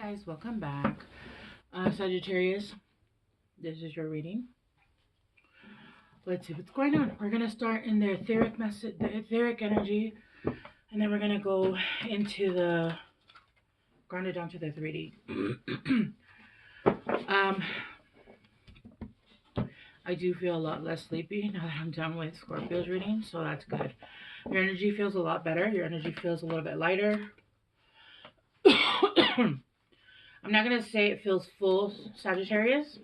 Guys, welcome back. Sagittarius, this is your reading. Let's see what's going on. We're gonna start in the etheric message, the etheric energy, and then we're gonna go into the grounded down to the 3D. um, I do feel a lot less sleepy now that I'm done with Scorpio's reading, so that's good. Your energy feels a lot better. Your energy feels a little bit lighter. I'm not gonna say it feels full, Sagittarius,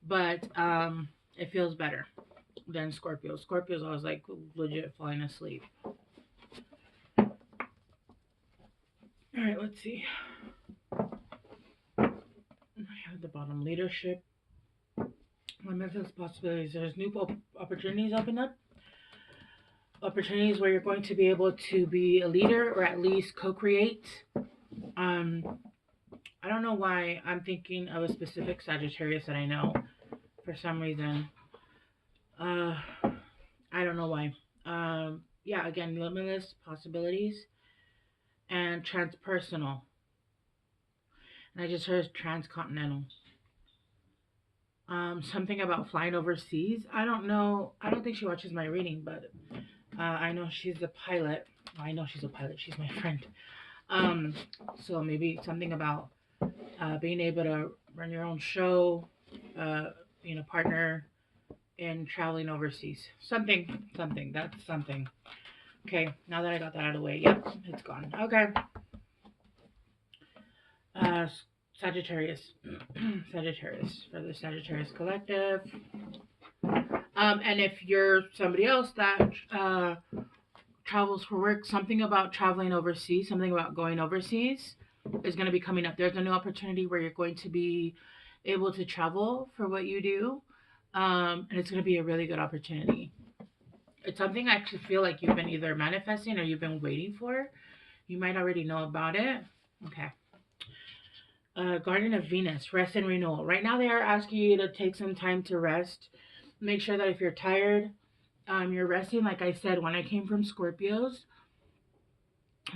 but it feels better than Scorpio. Scorpio's always like legit falling asleep. All right, let's see. I have at the bottom leadership, limitless possibilities. There's new opportunities open up. Opportunities where you're going to be able to be a leader or at least co-create. I don't know why I'm thinking of a specific Sagittarius that I know for some reason. I don't know why. Yeah, again, limitless possibilities and transpersonal. And I just heard transcontinental. Something about flying overseas. I don't know. I don't think she watches my reading, but I know she's a pilot. I know she's a pilot. She's my friend. So maybe something about being able to run your own show, being a partner in traveling overseas. Something. That's something. Okay, now that I got that out of the way, yep, it's gone. Okay. Sagittarius. Sagittarius for the Sagittarius Collective. And if you're somebody else that travels for work, something about traveling overseas, something about going overseas is going to be coming up. There's a new opportunity where you're going to be able to travel for what you do. And it's going to be a really good opportunity. It's something I actually feel like you've been either manifesting or you've been waiting for. You might already know about it. Okay. Garden of Venus, rest and renewal. Right now they are asking you to take some time to rest. Make sure that if you're tired, you're resting. Like I said, when I came from Scorpio's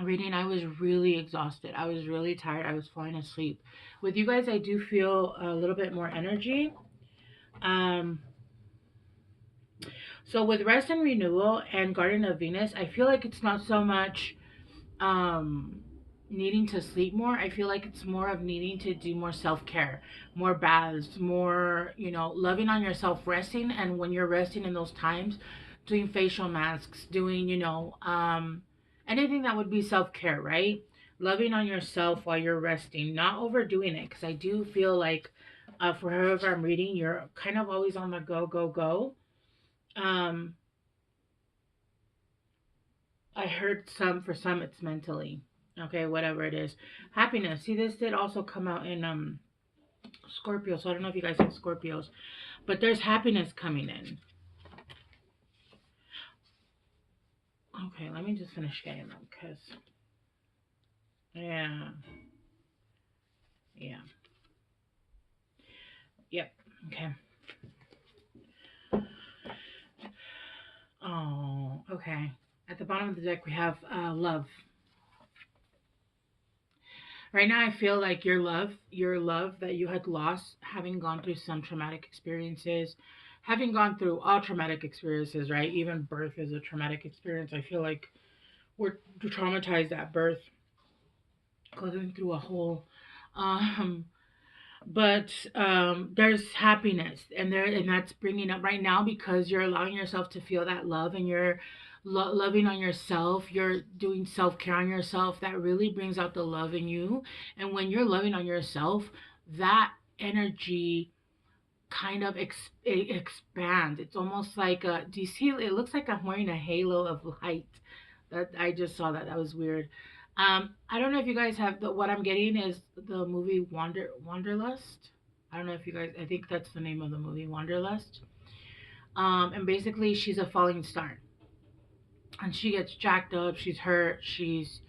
reading, I was really exhausted. I was really tired. I was falling asleep. With you guys, I do feel a little bit more energy. So with rest and renewal and Garden of Venus, I feel like it's not so much needing to sleep more. I feel like it's more of needing to do more self-care, more baths, more, loving on yourself, resting. And when you're resting in those times, doing facial masks, doing, anything that would be self-care, right? Loving on yourself while you're resting, not overdoing it. Because I do feel like for whoever I'm reading, you're kind of always on the go. I heard for some it's mentally. Okay, whatever it is. Happiness. See, this did also come out in Scorpio, so I don't know if you guys have Scorpios, but there's happiness coming in. Okay, let me just finish getting them, because yeah. Yep. Okay. Oh, okay. At the bottom of the deck we have love. Right now, I feel like your love that you had lost, having gone through some traumatic experiences, having gone through all traumatic experiences, right? Even birth is a traumatic experience. I feel like we're traumatized at birth, going through a whole, but there's happiness, and that's bringing up right now because you're allowing yourself to feel that love, and you're loving on yourself, you're doing self-care on yourself. That really brings out the love in you. And when you're loving on yourself, that energy kind of it expands. It's almost like do you see, it looks like I'm wearing a halo of light. That I just saw that was weird. I don't know if you guys have what I'm getting is the movie Wanderlust. I don't know if you guys, I think that's the name of the movie, Wanderlust. And basically she's a falling star, and she gets jacked up, she's hurt, she's,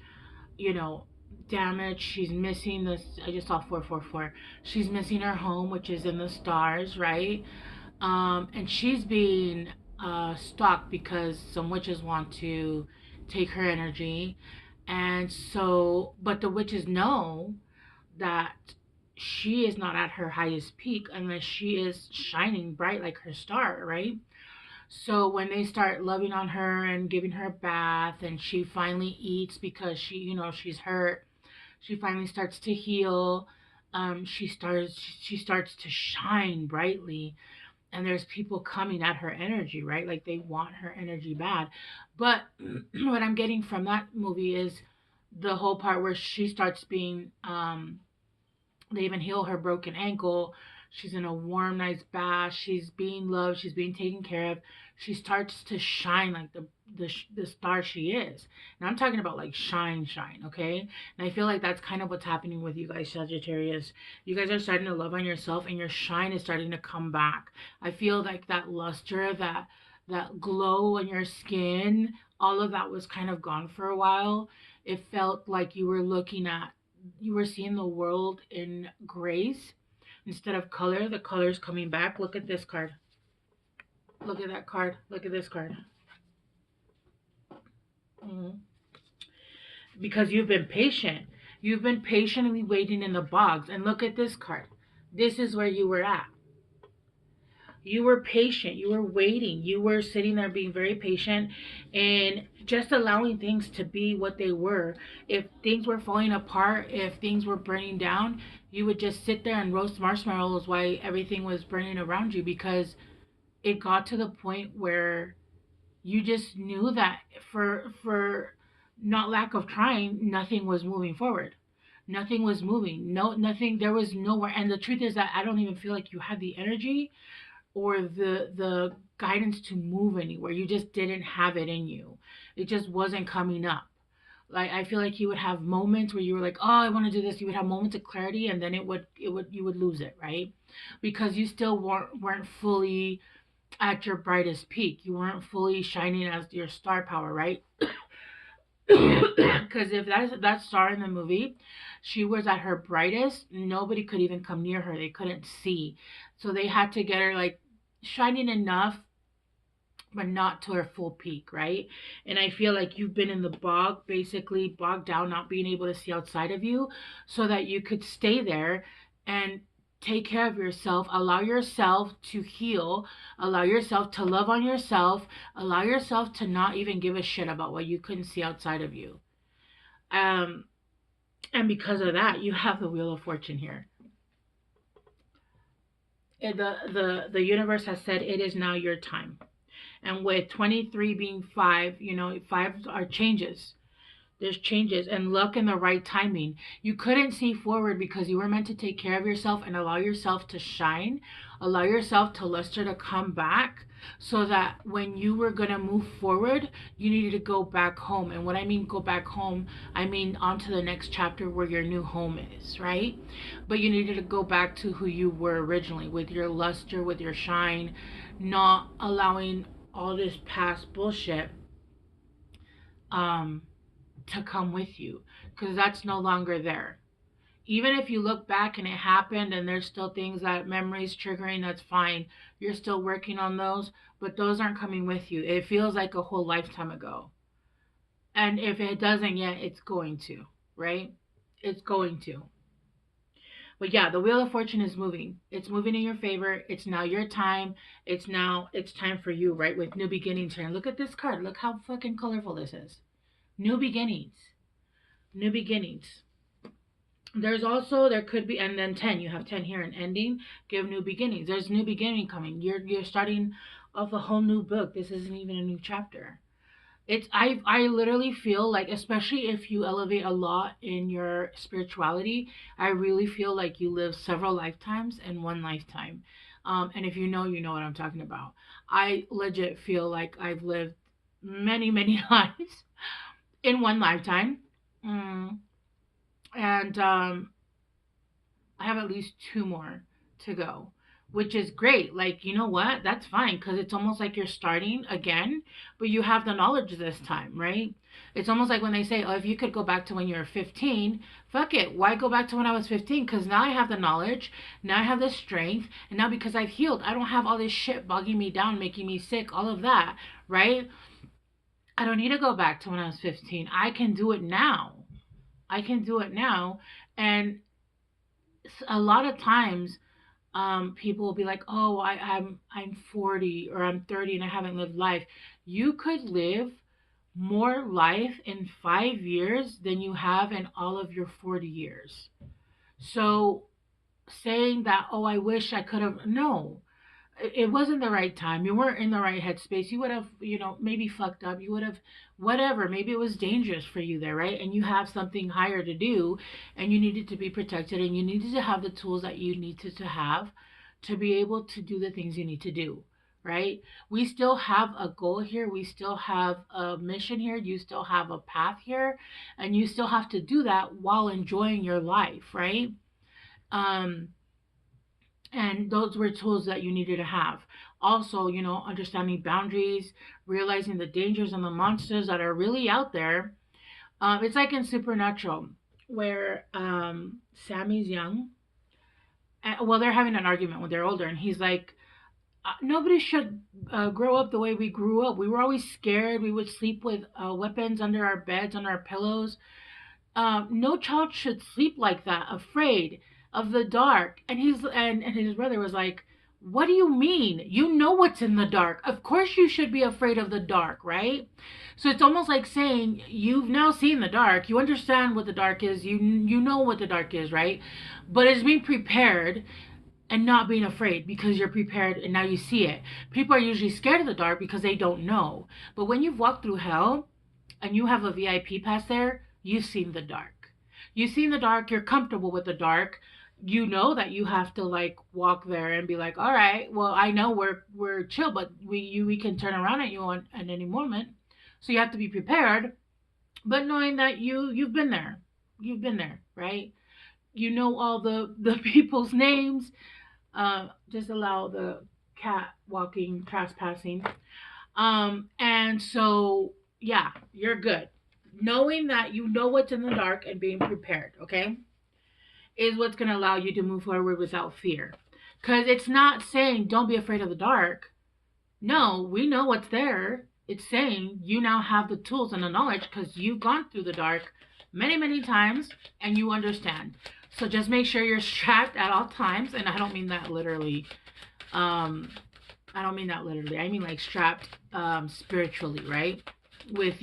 damaged, she's missing this. I just saw 444. She's missing her home, which is in the stars, right? And she's being stalked because some witches want to take her energy. And so, but the witches know that she is not at her highest peak unless she is shining bright like her star, right? So when they start loving on her and giving her a bath, and she finally eats because she, she's hurt, she finally starts to heal. She starts to shine brightly, and there's people coming at her energy, right? Like they want her energy bad. But what I'm getting from that movie is the whole part where she starts being they even heal her broken ankle. She's in a warm, nice bath. She's being loved. She's being taken care of. She starts to shine like the star she is. And I'm talking about like shine, shine, okay? And I feel like that's kind of what's happening with you guys, Sagittarius. You guys are starting to love on yourself, and your shine is starting to come back. I feel like that luster, that glow on your skin, all of that was kind of gone for a while. It felt like you were seeing the world in grays instead of color. The color's coming back. Look at this card. Look at that card. Look at this card. Mhm. Because you've been patient. You've been patiently waiting in the bogs. And look at this card. This is where you were at. You were patient. You were waiting. You were sitting there being very patient and just allowing things to be what they were. If things were falling apart, if things were burning down, you would just sit there and roast marshmallows while everything was burning around you, because it got to the point where you just knew that for not lack of trying, nothing was moving forward. Nothing was moving. No, nothing. There was nowhere. And the truth is that I don't even feel like you had the energy or the guidance to move anywhere. You just didn't have it in you. It just wasn't coming up. Like I feel like you would have moments where you were like, "Oh, I want to do this." You would have moments of clarity, and then you would lose it, right? Because you still weren't fully at your brightest peak. You weren't fully shining as your star power, right? Because if that star in the movie, she was at her brightest, nobody could even come near her. They couldn't see, so they had to get her like shining enough, but not to her full peak, right? And I feel like you've been in the bog, basically bogged down, not being able to see outside of you, so that you could stay there and take care of yourself, allow yourself to heal, allow yourself to love on yourself, allow yourself to not even give a shit about what you couldn't see outside of you. Um, and because of that, you have the Wheel of Fortune here. The universe has said it is now your time. And with 23 being 5, 5 are changes. There's changes and luck in the right timing. You couldn't see forward because you were meant to take care of yourself and allow yourself to shine, allow yourself to luster to come back, so that when you were going to move forward, you needed to go back home. And what I mean go back home, I mean onto the next chapter where your new home is, right? But you needed to go back to who you were originally, with your luster, with your shine, not allowing all this past bullshit um to come with you, because that's no longer there. Even if you look back and it happened and there's still things, that memories triggering, that's fine. You're still working on those, but those aren't coming with you. It feels like a whole lifetime ago. And if it doesn't yet, it's going to, right? It's going to. But yeah, the Wheel of Fortune is moving. It's moving in your favor. It's now your time. It's time for you, right? With new beginnings here. And look at this card. Look how fucking colorful this is. New beginnings. New beginnings. There could be, and then 10, you have 10 here, an ending, give new beginnings. There's new beginning coming. You're starting off a whole new book. This isn't even a new chapter. I literally feel like, especially if you elevate a lot in your spirituality, I really feel like you live several lifetimes in one lifetime. And if you know, you know what I'm talking about. I legit feel like I've lived many, many lives in one lifetime. Mm. And I have at least 2 more to go, which is great. Like, you know what? That's fine, because it's almost like you're starting again, but you have the knowledge this time, right? It's almost like when they say, oh, if you could go back to when you were 15, fuck it. Why go back to when I was 15? Because now I have the knowledge, now I have the strength, and now because I've healed, I don't have all this shit bogging me down, making me sick, all of that, right? I don't need to go back to when I was 15. I can do it now. I can do it now. And a lot of times people will be like, oh, I'm 40 or I'm 30 and I haven't lived life. You could live more life in 5 years than you have in all of your 40 years. So saying that, oh, I wish I could have, no, it wasn't the right time. You weren't in the right headspace. You would have, maybe fucked up. You would have, whatever. Maybe it was dangerous for you there, right? And you have something higher to do, and you needed to be protected, and you needed to have the tools that you needed to have to be able to do the things you need to do, right? We still have a goal here. We still have a mission here. You still have a path here, and you still have to do that while enjoying your life, right? Um, and those were tools that you needed to have. Also, understanding boundaries, realizing the dangers and the monsters that are really out there. It's like in Supernatural, where Sammy's young. Well, they're having an argument when they're older, and he's like, nobody should grow up the way we grew up. We were always scared. We would sleep with weapons under our beds, on our pillows. No child should sleep like that, afraid of the dark. And his brother was like, what do you mean? You know what's in the dark. Of course you should be afraid of the dark, right? So it's almost like saying you've now seen the dark. You understand what the dark is. You know what the dark is, right? But it's being prepared and not being afraid because you're prepared and now you see it. People are usually scared of the dark because they don't know. But when you've walked through hell and you have a VIP pass there, you've seen the dark. You've seen the dark. You're comfortable with the dark. You know that you have to like walk there and be like, all right, well, I know we're chill, but we can turn around at you at any moment. So you have to be prepared, but knowing that you've been there. You've been there, right? You know all the people's names. Just allow the cat walking, trespassing. And so, yeah, you're good. Knowing that you know what's in the dark and being prepared, okay, is what's going to allow you to move forward without fear. Because it's not saying don't be afraid of the dark. No, we know what's there. It's saying you now have the tools and the knowledge because you've gone through the dark many, many times and you understand. So just make sure you're strapped at all times. And I don't mean that literally. I don't mean that literally. I mean like strapped spiritually, right? With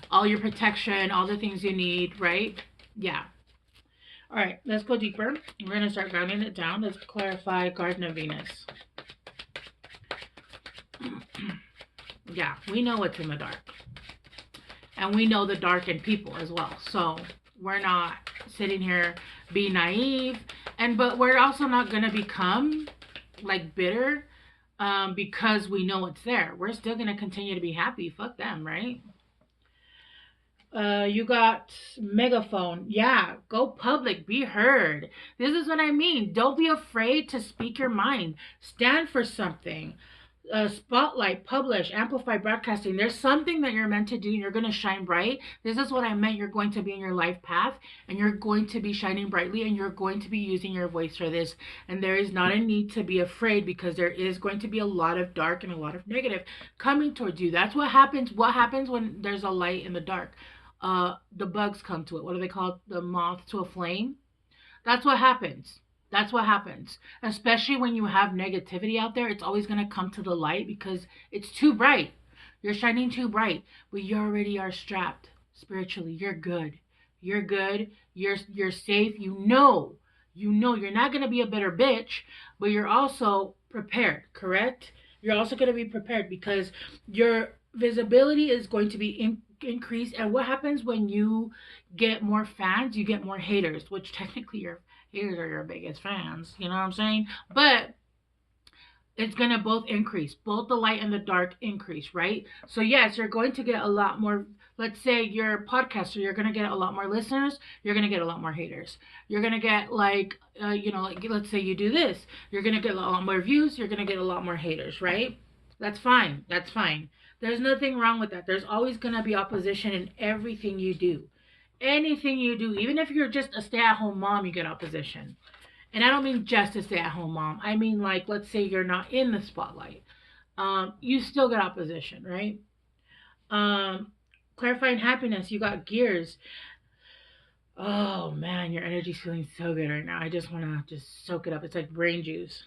all your protection, all the things you need, right? Yeah. All right, let's go deeper. We're going to start grounding it down. Let's clarify Garden of Venus. Yeah, we know what's in the dark. And we know the dark in people as well. So we're not sitting here being naive. But we're also not going to become like bitter because we know it's there. We're still going to continue to be happy. Fuck them, right? You got megaphone. Yeah, go public, be heard. This is what I mean. Don't be afraid to speak your mind. Stand for something. Spotlight, publish, amplify, broadcasting. There's something that you're meant to do and you're going to shine bright. This is what I meant. You're going to be in your life path and you're going to be shining brightly and you're going to be using your voice for this. And there is not a need to be afraid because there is going to be a lot of dark and a lot of negative coming towards you. That's what happens. What happens when there's a light in the dark? The bugs come to it. What do they call it? The moth to a flame? That's what happens. That's what happens. Especially when you have negativity out there, it's always going to come to the light because it's too bright. You're shining too bright, but you already are strapped spiritually. You're good. You're good. You're safe. You know you're not going to be a bitter bitch, but you're also prepared, correct? You're also going to be prepared because your visibility is going to be increased. And what happens when you get more fans? You get more haters, which technically your haters are your biggest fans. You know what I'm saying? But it's going to both increase. Both the light and the dark increase, right? So yes, you're going to get a lot more. Let's say you're a podcaster, you're going to get a lot more listeners. You're going to get a lot more haters. You're going to get like let's say you do this. You're going to get a lot more views. You're going to get a lot more haters, right? That's fine. That's fine. There's nothing wrong with that. There's always going to be opposition in everything you do. Anything you do, even if you're just a stay-at-home mom, you get opposition. And I don't mean just a stay-at-home mom. I mean, like, let's say you're not in the spotlight. You still get opposition, right? Clarifying happiness, you got gears. Oh man, your energy's feeling so good right now. I just want to just soak it up. It's like brain juice.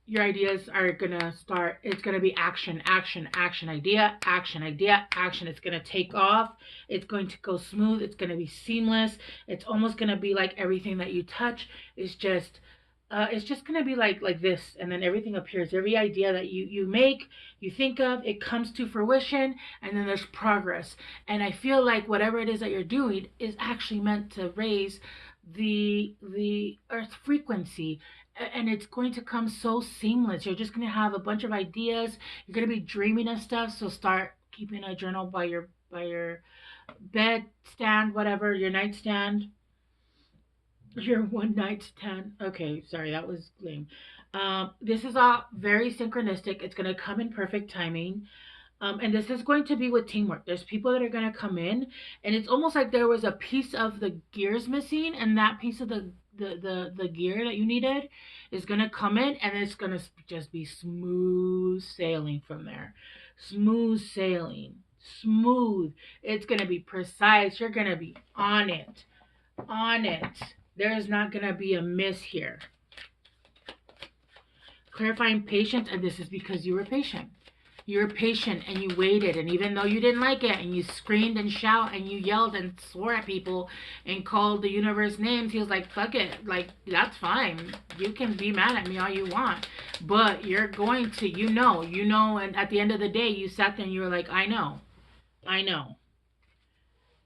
Your ideas are gonna start. It's gonna be action, action, action, idea, action, idea, action. It's gonna take off. It's going to go smooth. It's gonna be seamless. It's almost gonna be like everything that you touch is just it's just gonna be like this, and then everything appears. Every idea that you make, you think of, it comes to fruition, and then there's progress. And I feel like whatever it is that you're doing is actually meant to raise the earth frequency, and it's going to come so seamless. You're just going to have a bunch of ideas. You're going to be dreaming of stuff. So start keeping a journal by your bed stand, whatever, your nightstand, your one night stand. Okay, sorry, that was lame. This is all very synchronistic. It's going to come in perfect timing. And this is going to be with teamwork. There's people that are going to come in, and it's almost like there was a piece of the gears missing, and that piece of the gear that you needed is going to come in, and it's going to just be smooth sailing from there. Smooth sailing. Smooth. It's going to be precise. You're going to be on it. On it. There is not going to be a miss here. Clarifying patience, and this is because you were patient. You were patient and you waited, and even though you didn't like it and you screamed and shout and you yelled and swore at people and called the universe names, he was like, fuck it, like, that's fine. You can be mad at me all you want, but you're going to, and at the end of the day, you sat there and you were like, I know.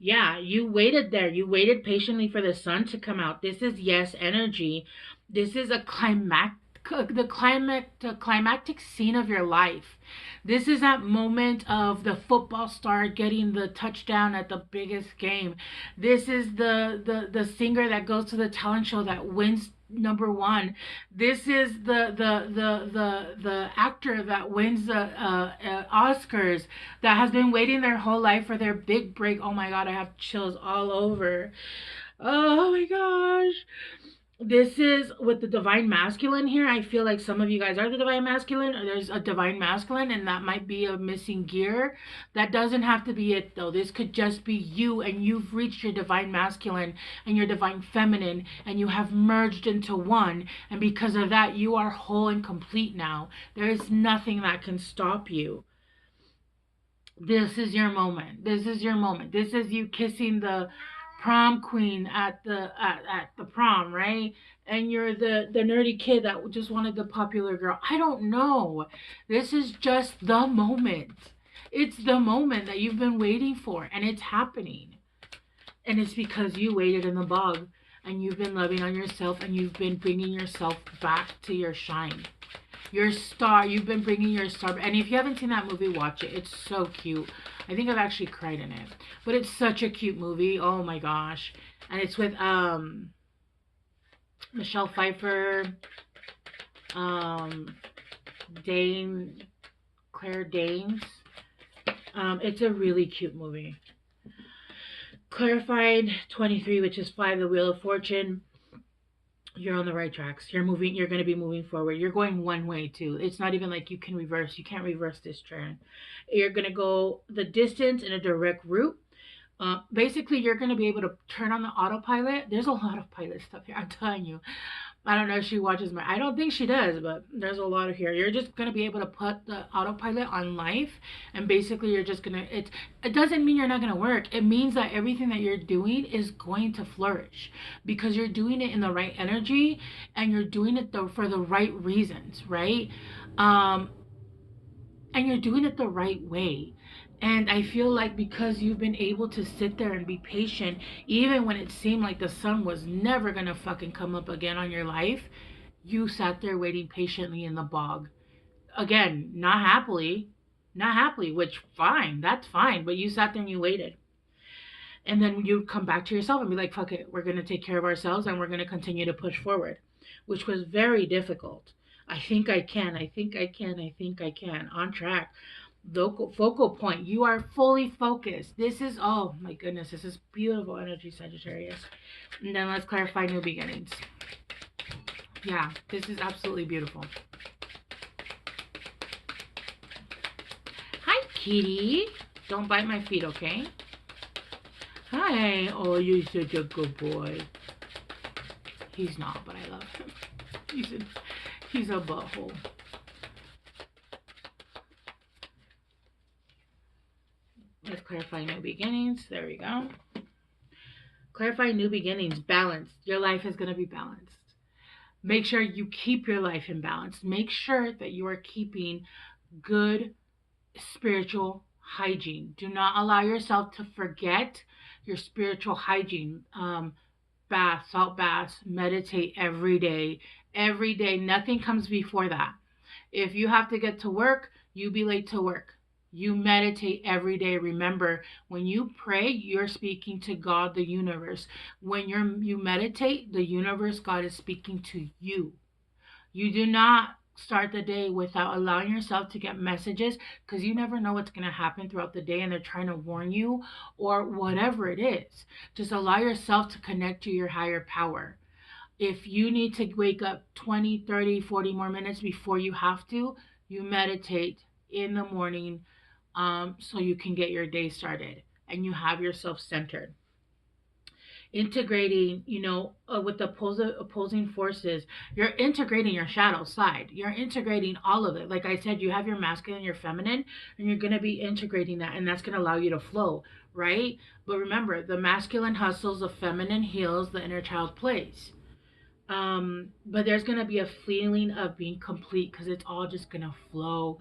Yeah, you waited there. You waited patiently for the sun to come out. This is yes energy. This is the climactic scene of your life. This is that moment of the football star getting the touchdown at the biggest game. This is the singer that goes to the talent show that wins number one. This is the actor that wins the Oscars, that has been waiting their whole life for their big break. Oh my god, I have chills all over. Oh my gosh. This is with the divine masculine here. I feel like some of you guys are the divine masculine, or there's a divine masculine, and that might be a missing gear. That doesn't have to be it though. This could just be you, and you've reached your divine masculine and your divine feminine, and you have merged into one. And because of that, you are whole and complete now. There is nothing that can stop you. This is your moment. This is your moment. This is you kissing the prom queen at the prom, right? And you're the nerdy kid that just wanted the popular girl. I don't know. This is just the moment. It's the moment that you've been waiting for, and it's happening. And it's because you waited in the bog, and you've been loving on yourself, and you've been bringing yourself back to your shine. Your star, you've been bringing your star. And if you haven't seen that movie, watch it. It's so cute. I think I've actually cried in it. But it's such a cute movie. Oh my gosh. And it's with Michelle Pfeiffer, Dane, Claire Danes. It's a really cute movie. Clarified 23, which is 5, the Wheel of Fortune. You're on the right tracks. You're going to be moving forward. You're going one way too. It's not even like you can reverse. You can't reverse this trend. You're going to go the distance in a direct route. Basically, you're going to be able to turn on the autopilot. There's a lot of pilot stuff here, I'm telling you. I don't know if she watches I don't think she does, but there's a lot of here. You're just going to be able to put the autopilot on life, and basically you're just going to, it doesn't mean you're not going to work. It means that everything that you're doing is going to flourish because you're doing it in the right energy, and you're doing it for the right reasons, right? And you're doing it the right way. And I feel like because you've been able to sit there and be patient, even when it seemed like the sun was never going to fucking come up again on your life, you sat there waiting patiently in the bog. Again, not happily, which fine, that's fine, but you sat there and you waited. And then you come back to yourself and be like, fuck it, we're going to take care of ourselves and we're going to continue to push forward, which was very difficult. I think I can, on track. Focal point. You are fully focused. This is, oh my goodness, this is beautiful energy, Sagittarius. And then let's clarify new beginnings. Yeah, this is absolutely beautiful. Hi, kitty. Don't bite my feet, okay? Hi. Oh, you're such a good boy. He's not, but I love him. He's a butthole. Let's clarify new beginnings. There we go. Clarify new beginnings. Balanced. Your life is going to be balanced. Make sure you keep your life in balance. Make sure that you are keeping good spiritual hygiene. Do not allow yourself to forget your spiritual hygiene. Bath, salt baths, meditate every day. Every day. Nothing comes before that. If you have to get to work, you be late to work. You meditate every day. Remember, when you pray, you're speaking to God, the universe. When you meditate, the universe, God is speaking to you. You do not start the day without allowing yourself to get messages, because you never know what's going to happen throughout the day and they're trying to warn you or whatever it is. Just allow yourself to connect to your higher power. If you need to wake up 20, 30, 40 more minutes before you have to, you meditate in the morning, so you can get your day started and you have yourself centered. Integrating, with the opposing forces, you're integrating your shadow side. You're integrating all of it. Like I said, you have your masculine and your feminine, and you're going to be integrating that, and that's going to allow you to flow, right? But remember, the masculine hustles, the feminine heals, the inner child plays. But there's going to be a feeling of being complete because it's all just going to flow.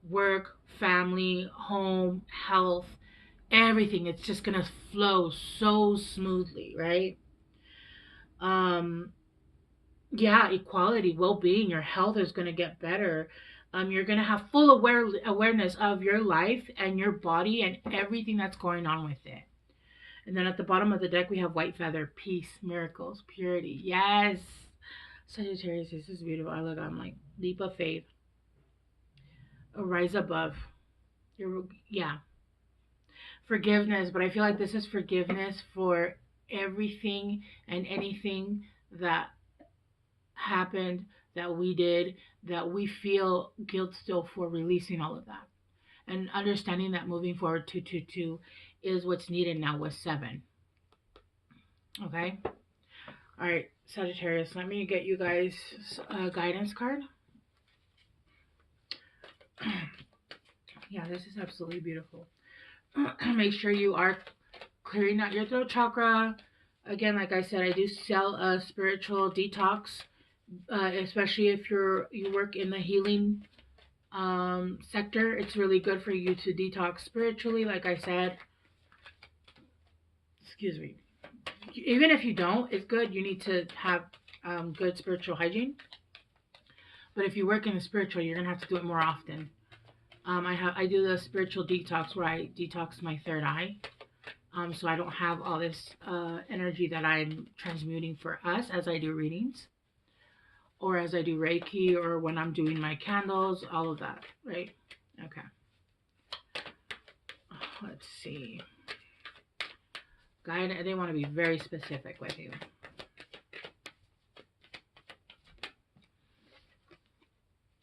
Work, family, home, health, everything. It's just going to flow so smoothly, right? Yeah, equality, well-being, your health is going to get better. You're going to have full awareness of your life and your body and everything that's going on with it. And then at the bottom of the deck, we have white feather, peace, miracles, purity. Yes. Sagittarius, this is beautiful. I'm like, leap of faith. Rise above. Yeah. Forgiveness, but I feel like this is forgiveness for everything and anything that happened, that we did, that we feel guilt still for, releasing all of that. And understanding that moving forward, 222 is what's needed now with 7. Okay? All right, Sagittarius, let me get you guys a guidance card. Yeah, this is absolutely beautiful. Make sure you are clearing out your throat chakra. Again, like I said, I do sell a spiritual detox, especially if you work in the healing sector. It's really good for you to detox spiritually, like I said. Excuse me. Even if you don't, it's good. You need to have good spiritual hygiene. But if you work in the spiritual, you're gonna have to do it more often. I do the spiritual detox where I detox my third eye. So I don't have all this energy that I'm transmuting for us as I do readings, or as I do Reiki, or when I'm doing my candles, all of that, right? Okay. Let's see. Guide, they want to be very specific with you.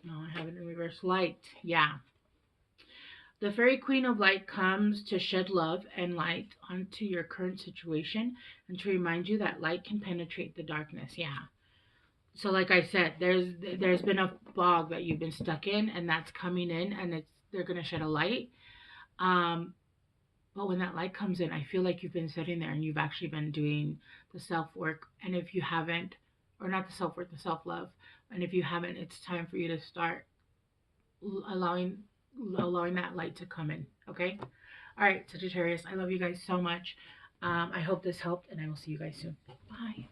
No, I have it in reverse. Light. Yeah. The Fairy Queen of Light comes to shed love and light onto your current situation and to remind you that light can penetrate the darkness. Yeah. So like I said, there's been a fog that you've been stuck in, and that's coming in, and they're going to shed a light. But when that light comes in, I feel like you've been sitting there and you've actually been doing the self-work. And if you haven't, or not the self-work, the self-love, and if you haven't, it's time for you to start allowing that light to come in. Okay? All right, Sagittarius, I love you guys so much. I hope this helped, and I will see you guys soon. Bye.